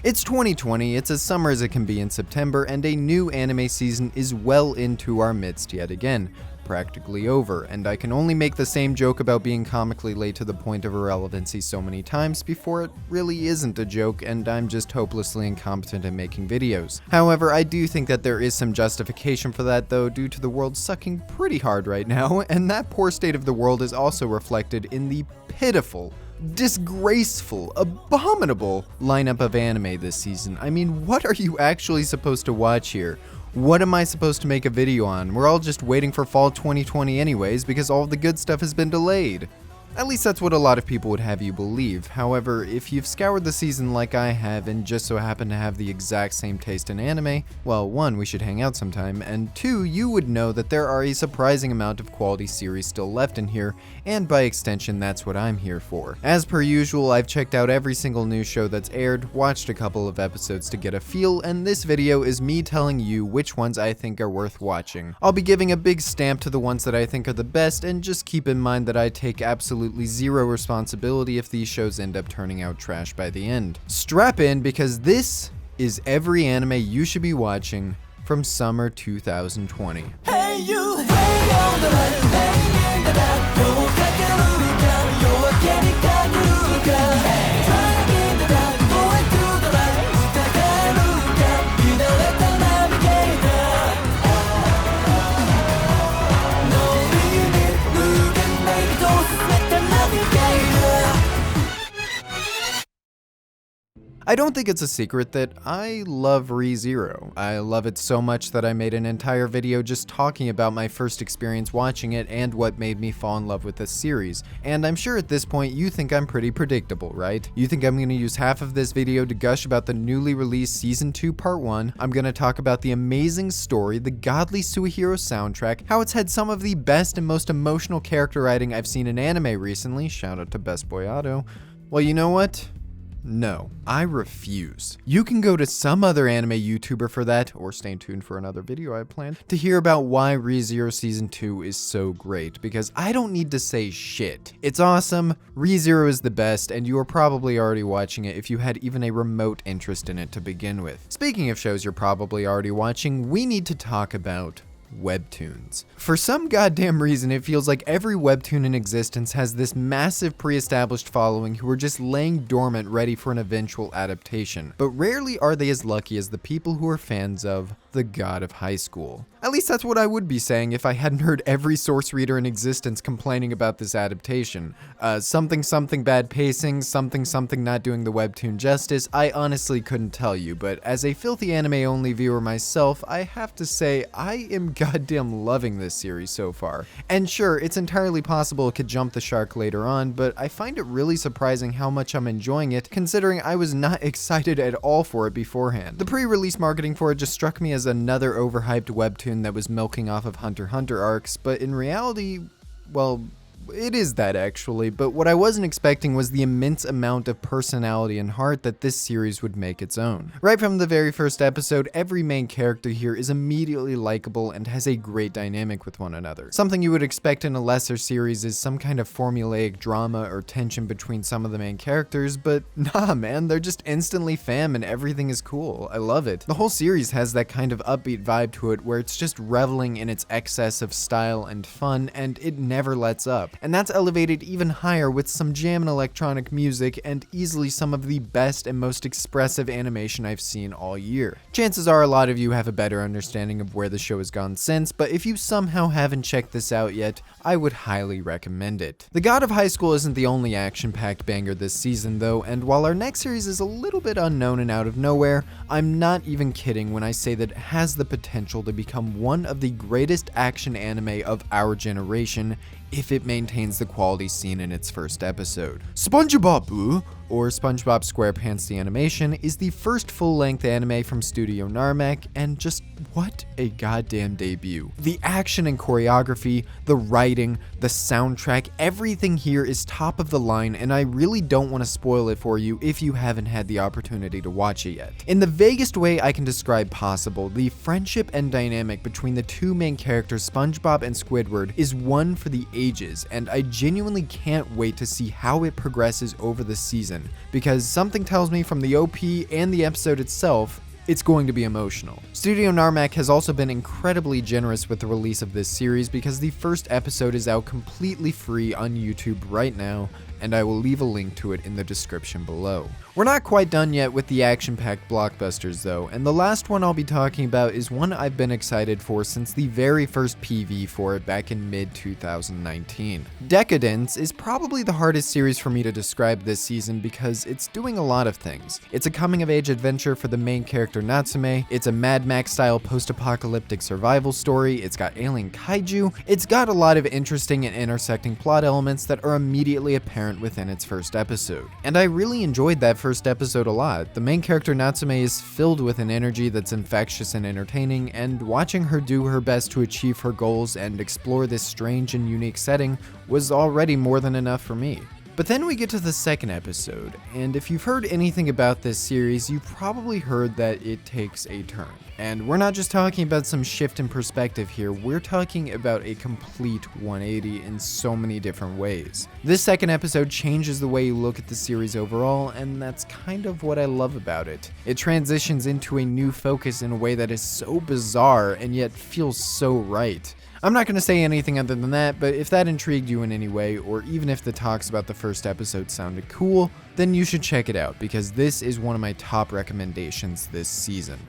It's 2020, it's as summer as it can be in September, and a new anime season is well into our midst yet again. Practically over, and I can only make the same joke about being comically late to the point of irrelevancy so many times before it really isn't a joke and I'm just hopelessly incompetent at making videos. However, I do think that there is some justification for that though, due to the world sucking pretty hard right now, and that poor state of the world is also reflected in the pitiful, disgraceful, abominable lineup of anime this season. I mean, what are you actually supposed to watch here? What am I supposed to make a video on? We're all just waiting for fall 2020 anyways because all of the good stuff has been delayed. At least that's what a lot of people would have you believe. However, if you've scoured the season like I have and just so happen to have the exact same taste in anime, well, 1, we should hang out sometime, and 2, you would know that there are a surprising amount of quality series still left in here, and by extension, that's what I'm here for. As per usual, I've checked out every single new show that's aired, watched a couple of episodes to get a feel, and this video is me telling you which ones I think are worth watching. I'll be giving a big stamp to the ones that I think are the best, and just keep in mind that I take absolutely zero responsibility if these shows end up turning out trash by the end. Strap in, because this is every anime you should be watching from summer 2020. Hey you, hey on the right, hey in the dark, you're I don't think it's a secret that I love ReZero. I love it so much that I made an entire video just talking about my first experience watching it and what made me fall in love with this series. And I'm sure at this point you think I'm pretty predictable, right? You think I'm gonna use half of this video to gush about the newly released Season 2 Part 1, I'm gonna talk about the amazing story, the godly Superxeros soundtrack, how it's had some of the best and most emotional character writing I've seen in anime recently, shout out to Best Boy Otto. Well, you know what? No, I refuse. You can go to some other anime YouTuber for that, or stay tuned for another video I have planned, to hear about why ReZero Season 2 is so great, because I don't need to say shit. It's awesome, ReZero is the best, and you are probably already watching it if you had even a remote interest in it to begin with. Speaking of shows you're probably already watching, we need to talk about webtoons. For some goddamn reason, it feels like every webtoon in existence has this massive pre-established following who are just laying dormant ready for an eventual adaptation, but rarely are they as lucky as the people who are fans of the God of High School. At least that's what I would be saying if I hadn't heard every source reader in existence complaining about this adaptation. Something bad pacing, something not doing the webtoon justice, I honestly couldn't tell you, but as a filthy anime-only viewer myself, I have to say I am goddamn loving this series so far. And sure, it's entirely possible it could jump the shark later on, but I find it really surprising how much I'm enjoying it, considering I was not excited at all for it beforehand. The pre-release marketing for it just struck me as another overhyped webtoon that was milking off of Hunter x Hunter arcs, but in reality, well, it is that actually, but what I wasn't expecting was the immense amount of personality and heart that this series would make its own. Right from the very first episode, every main character here is immediately likable and has a great dynamic with one another. Something you would expect in a lesser series is some kind of formulaic drama or tension between some of the main characters, but nah man, they're just instantly fam and everything is cool. I love it. The whole series has that kind of upbeat vibe to it where it's just reveling in its excess of style and fun, and it never lets up. And that's elevated even higher with some jam and electronic music and easily some of the best and most expressive animation I've seen all year. Chances are a lot of you have a better understanding of where the show has gone since, but if you somehow haven't checked this out yet, I would highly recommend it. The God of High School isn't the only action-packed banger this season though, and while our next series is a little bit unknown and out of nowhere, I'm not even kidding when I say that it has the potential to become one of the greatest action anime of our generation if it maintains the quality seen in its first episode. SpongeBob, or SpongeBob SquarePants the Animation, is the first full-length anime from Studio Narmak, and just what a goddamn debut. The action and choreography, the writing, the soundtrack, everything here is top of the line, and I really don't want to spoil it for you if you haven't had the opportunity to watch it yet. In the vaguest way I can describe possible, the friendship and dynamic between the two main characters, SpongeBob and Squidward, is one for the ages, and I genuinely can't wait to see how it progresses over the season. season, because something tells me from the OP and the episode itself, it's going to be emotional. Studio Narmak has also been incredibly generous with the release of this series because the first episode is out completely free on YouTube right now, and I will leave a link to it in the description below. We're not quite done yet with the action-packed blockbusters though, and the last one I'll be talking about is one I've been excited for since the very first PV for it back in mid-2019. Deca-dence is probably the hardest series for me to describe this season because it's doing a lot of things. It's a coming-of-age adventure for the main character Natsume, it's a Mad Max-style post-apocalyptic survival story, it's got alien kaiju, it's got a lot of interesting and intersecting plot elements that are immediately apparent within its first episode. And I really enjoyed that first episode a lot. The main character Natsume is filled with an energy that's infectious and entertaining, and watching her do her best to achieve her goals and explore this strange and unique setting was already more than enough for me. But then we get to the second episode, and if you've heard anything about this series, you've probably heard that it takes a turn. And we're not just talking about some shift in perspective here, we're talking about a complete 180 in so many different ways. This second episode changes the way you look at the series overall, and that's kind of what I love about it. It transitions into a new focus in a way that is so bizarre and yet feels so right. I'm not going to say anything other than that, but if that intrigued you in any way, or even if the talks about the first episode sounded cool, then you should check it out, because this is one of my top recommendations this season.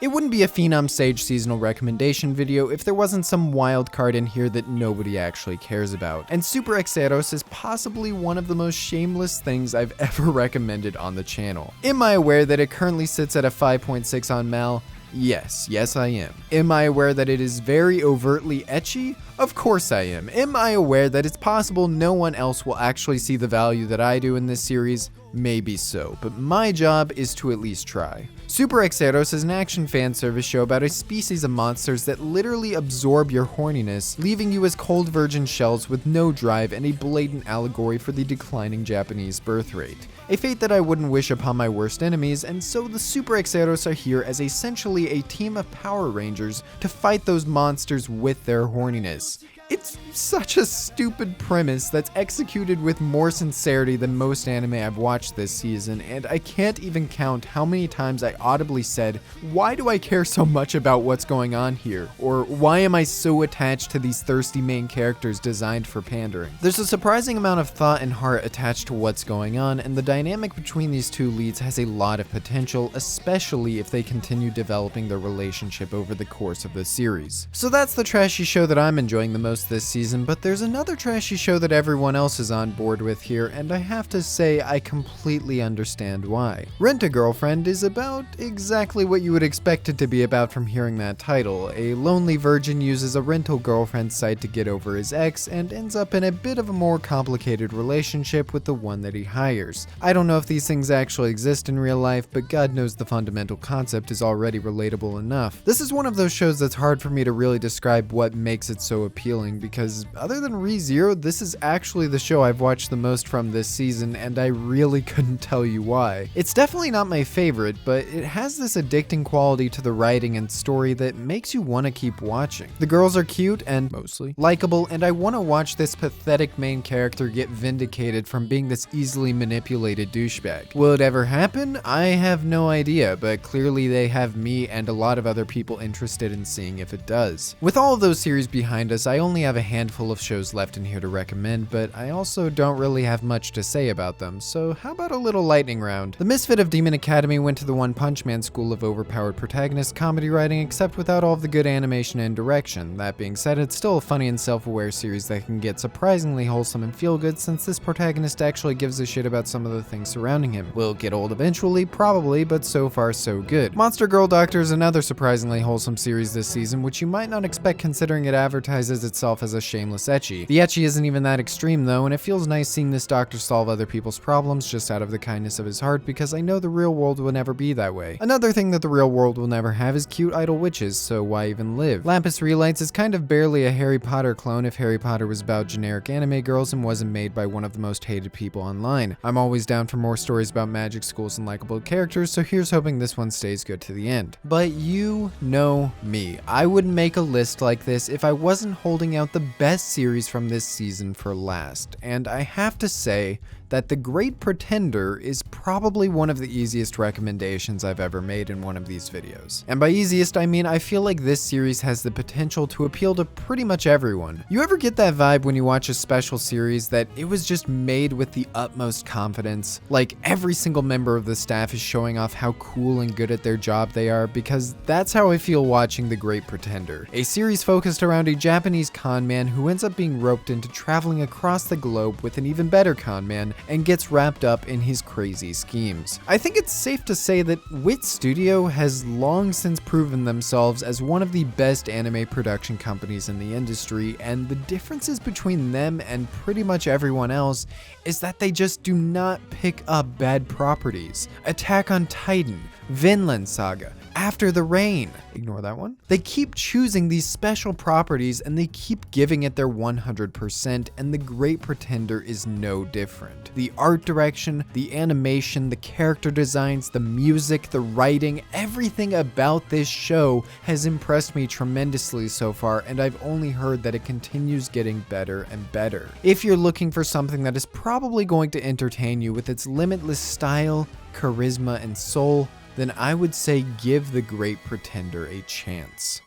It wouldn't be a PhenomSage seasonal recommendation video if there wasn't some wild card in here that nobody actually cares about, and Superxeros is possibly one of the most shameless things I've ever recommended on the channel. Am I aware that it currently sits at a 5.6 on Mal? Yes, I am. Am I aware that it is very overtly ecchi? Of course I am. Am I aware that it's possible no one else will actually see the value that I do in this series? Maybe so, but my job is to at least try. Superxeros is an action fan service show about a species of monsters that literally absorb your horniness, leaving you as cold virgin shells with no drive, and a blatant allegory for the declining Japanese birth rate. A fate that I wouldn't wish upon my worst enemies, and so the Superxeros are here as essentially a team of Power Rangers to fight those monsters with their horniness. It's such a stupid premise that's executed with more sincerity than most anime I've watched this season, and I can't even count how many times I audibly said, why do I care so much about what's going on here? Or why am I so attached to these thirsty main characters designed for pandering? There's a surprising amount of thought and heart attached to what's going on, and the dynamic between these two leads has a lot of potential, especially if they continue developing their relationship over the course of the series. So that's the trashy show that I'm enjoying the most this season, but there's another trashy show that everyone else is on board with here, and I have to say I completely understand why. Rent-A-Girlfriend is about exactly what you would expect it to be about from hearing that title. A lonely virgin uses a rental girlfriend site to get over his ex and ends up in a bit of a more complicated relationship with the one that he hires. I don't know if these things actually exist in real life, but God knows the fundamental concept is already relatable enough. This is one of those shows that's hard for me to really describe what makes it so appealing, because other than ReZero, this is actually the show I've watched the most from this season, and I really couldn't tell you why. It's definitely not my favorite, but it has this addicting quality to the writing and story that makes you want to keep watching. The girls are cute and mostly likable, and I want to watch this pathetic main character get vindicated from being this easily manipulated douchebag. Will it ever happen? I have no idea, but clearly they have me and a lot of other people interested in seeing if it does. With all of those series behind us, I only have a handful of shows left in here to recommend, but I also don't really have much to say about them, so how about a little lightning round? The misfit of Demon Academy went to the One Punch Man school of overpowered protagonist comedy writing, except without all of the good animation and direction. That being said, it's still a funny and self-aware series that can get surprisingly wholesome and feel good, since this protagonist actually gives a shit about some of the things surrounding him. Will it get old eventually? Probably, but so far so good. Monster Girl Doctor is another surprisingly wholesome series this season, which you might not expect considering it advertises itself as a shameless ecchi. The ecchi isn't even that extreme though, and it feels nice seeing this doctor solve other people's problems just out of the kindness of his heart, because I know the real world will never be that way. Another thing that the real world will never have is cute idle witches, so why even live? Lapis Relights is kind of barely a Harry Potter clone if Harry Potter was about generic anime girls and wasn't made by one of the most hated people online. I'm always down for more stories about magic schools and likable characters, so here's hoping this one stays good to the end. But you know me. I wouldn't make a list like this if I wasn't holding out the best series from this season for last, and I have to say, that The Great Pretender is probably one of the easiest recommendations I've ever made in one of these videos. And by easiest, I mean I feel like this series has the potential to appeal to pretty much everyone. You ever get that vibe when you watch a special series that it was just made with the utmost confidence? Like every single member of the staff is showing off how cool and good at their job they are, because that's how I feel watching The Great Pretender, a series focused around a Japanese con man who ends up being roped into traveling across the globe with an even better con man and gets wrapped up in his crazy schemes. I think it's safe to say that Wit Studio has long since proven themselves as one of the best anime production companies in the industry, and the differences between them and pretty much everyone else is that they just do not pick up bad properties. Attack on Titan, Vinland Saga, After the Rain. Ignore that one. They keep choosing these special properties and they keep giving it their 100%, and The Great Pretender is no different. The art direction, the animation, the character designs, the music, the writing, everything about this show has impressed me tremendously so far, and I've only heard that it continues getting better and better. If you're looking for something that is probably going to entertain you with its limitless style, charisma, and soul, then I would say give The Great Pretender a chance.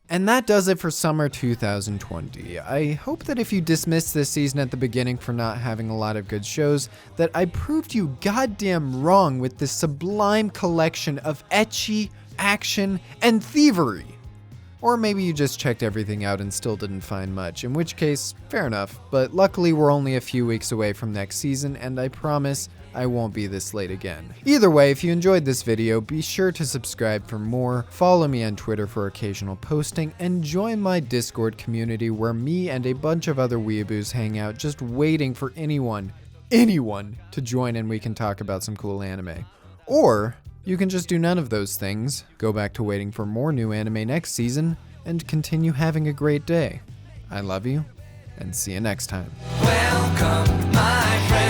And that does it for summer 2020. I hope that if you dismissed this season at the beginning for not having a lot of good shows, that I proved you goddamn wrong with this sublime collection of ecchi, action, and thievery. Or maybe you just checked everything out and still didn't find much, in which case, fair enough. But luckily we're only a few weeks away from next season, and I promise I won't be this late again. Either way, if you enjoyed this video, be sure to subscribe for more, follow me on Twitter for occasional posting, and join my Discord community where me and a bunch of other weeaboos hang out just waiting for anyone to join and we can talk about some cool anime. Or you can just do none of those things, go back to waiting for more new anime next season, and continue having a great day. I love you, and see you next time. Welcome, my friend.